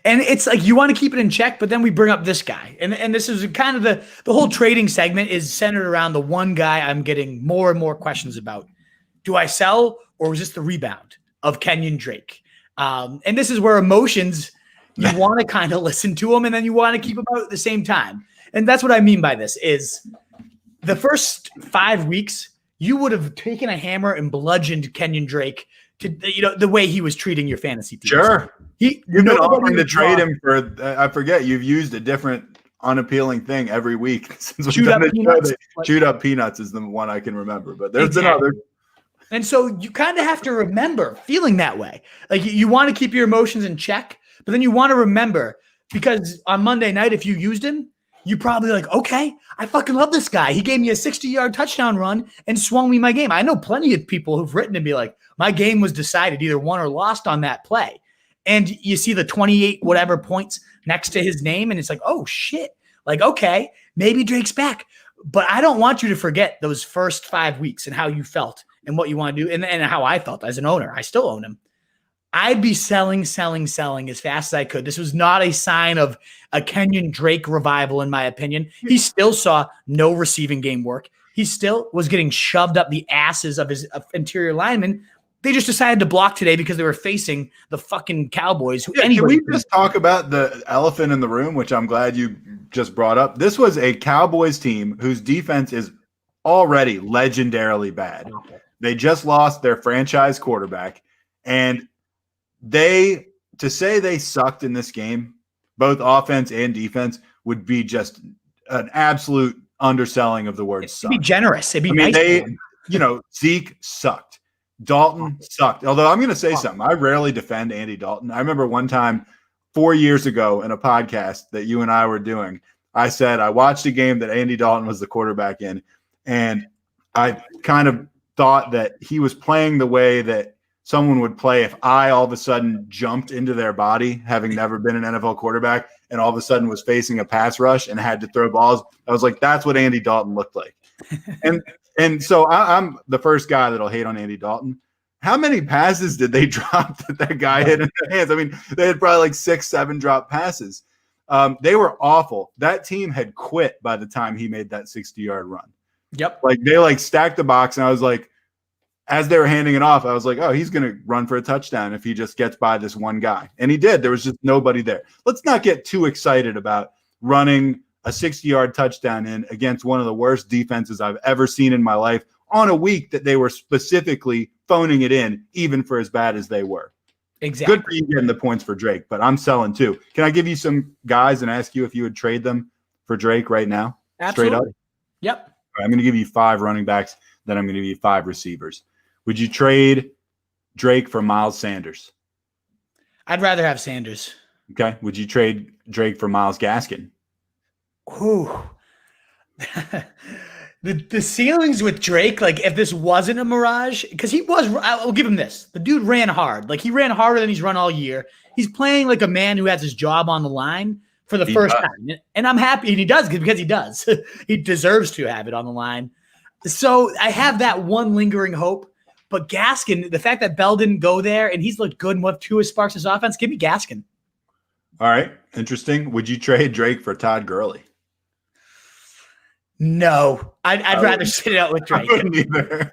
And it's like you want to keep it in check, but then we bring up this guy. And this is kind of the whole trading segment is centered around the one guy I'm getting more and more questions about. Do I sell or was this the rebound of Kenyan Drake? And this is where emotions, you want to kind of listen to them and then you want to keep them out at the same time. And that's what I mean by this is the first 5 weeks, you would have taken a hammer and bludgeoned Kenyan Drake to, the way he was treating your fantasy team. Sure. You've been offering to trade him for, I forget, you've used a different unappealing thing every week since we've done this show. Chewed up peanuts is the one I can remember, but there's another. And so you kind of have to remember feeling that way. Like you want to keep your emotions in check, but then you want to remember because on Monday night, if you used him, you probably like, okay, I fucking love this guy. He gave me a 60-yard touchdown run and swung me my game. I know plenty of people who've written to me like, my game was decided, either won or lost on that play. And you see the 28 whatever points next to his name, and it's like, oh, shit. Like, okay, maybe Drake's back. But I don't want you to forget those first 5 weeks and how you felt and what you want to do and how I felt as an owner. I still own him. I'd be selling as fast as I could. This was not a sign of a Kenyan Drake revival, in my opinion. He still saw no receiving game work. He still was getting shoved up the asses of his interior linemen. They just decided to block today because they were facing the fucking Cowboys. Can we just talk about the elephant in the room, which I'm glad you just brought up? This was a Cowboys team whose defense is already legendarily bad. They just lost their franchise quarterback, and to say they sucked in this game, both offense and defense, would be just an absolute underselling of the word suck. It'd be generous. It'd be nice. Zeke sucked. Dalton sucked. Although I'm going to say something. I rarely defend Andy Dalton. I remember one time 4 years ago in a podcast that you and I were doing, I said I watched a game that Andy Dalton was the quarterback in, and I kind of thought that he was playing the way that someone would play if I all of a sudden jumped into their body, having never been an NFL quarterback, and all of a sudden was facing a pass rush and had to throw balls. I was like, that's what Andy Dalton looked like. And so I'm the first guy that'll hate on Andy Dalton. How many passes did they drop that guy hit in the hands? I mean, they had probably like 6-7 drop passes. They were awful. That team had quit by the time he made that 60-yard run. Yep. Like they stacked the box, and I was like, as they were handing it off, I was like, oh, he's going to run for a touchdown if he just gets by this one guy. And he did. There was just nobody there. Let's not get too excited about running a 60-yard touchdown in against one of the worst defenses I've ever seen in my life on a week that they were specifically phoning it in, even for as bad as they were. Exactly. Good for you getting the points for Drake, but I'm selling too. Can I give you some guys and ask you if you would trade them for Drake right now? Absolutely. Straight up? Yep. All right, I'm going to give you 5 running backs, then I'm going to give you 5 receivers. Would you trade Drake for Miles Sanders? I'd rather have Sanders. Okay. Would you trade Drake for Myles Gaskin? Ooh. the ceilings with Drake, like if this wasn't a mirage, because I'll give him this. The dude ran hard. Like he ran harder than he's run all year. He's playing like a man who has his job on the line for the first time. And I'm happy. And he does because he does. He deserves to have it on the line. So I have that one lingering hope. But Gaskin, the fact that Bell didn't go there and he's looked good in what Tua sparks his offense, give me Gaskin. All right. Interesting. Would you trade Drake for Todd Gurley? No. I'd rather sit out with Drake. I wouldn't either.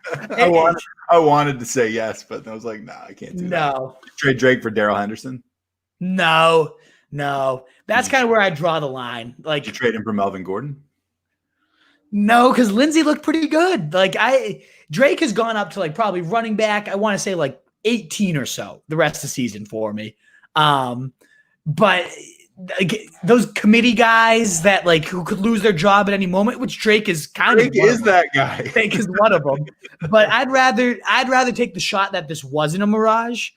I wanted to say yes, but I was like, nah, I can't do that. Trade Drake for Darrell Henderson? No. That's kind of where I draw the line. Like, did you trade him for Melvin Gordon? No, because Lindsey looked pretty good. Like Drake has gone up to like probably running back. I want to say like 18 or so the rest of the season for me. But like, those committee guys that like who could lose their job at any moment, which Drake is Drake is that guy. Drake is one of them. But I'd rather take the shot that this wasn't a mirage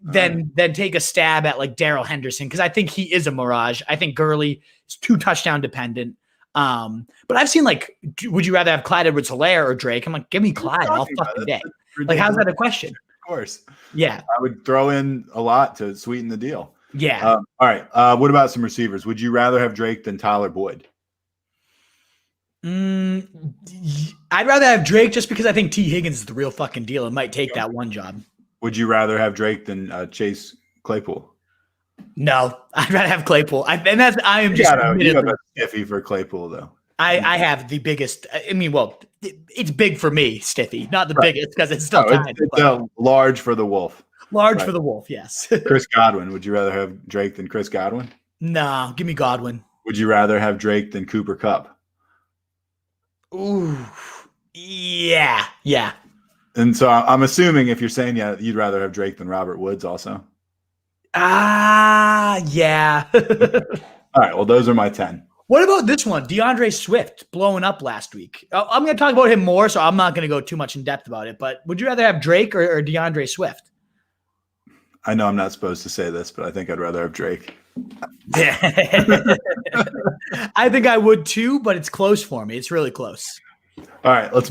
than take a stab at like Darrell Henderson, because I think he is a mirage. I think Gurley is too touchdown dependent. But I've seen like, would you rather have Clyde Edwards-Helaire or Drake? I'm like, give me Clyde all fucking day. Like, how's that a question? Of course. Yeah. I would throw in a lot to sweeten the deal. Yeah. All right. What about some receivers? Would you rather have Drake than Tyler Boyd? I'd rather have Drake just because I think T. Higgins is the real fucking deal and might take that one job. Would you rather have Drake than Chase Claypool? No, I'd rather have Claypool. I am You just have admittedly. a stiffy for Claypool, though. I have the biggest. I mean, well, it's big for me, Stiffy, not the Right. biggest because it's still No, tiny, it's but large for the Wolf. large Right. for the Wolf. Yes. Chris Godwin. Would you rather have Drake than Chris Godwin? No, give me Godwin. Would you rather have Drake than Cooper Kupp? Ooh, yeah, yeah. And so I'm assuming if you're saying you'd rather have Drake than Robert Woods also. Yeah. All right. Well, those are my 10. What about this one? DeAndre Swift blowing up last week. I'm going to talk about him more, so I'm not going to go too much in depth about it. But would you rather have Drake or DeAndre Swift? I know I'm not supposed to say this, but I think I'd rather have Drake. I think I would too, but it's close for me. It's really close. All right. Let's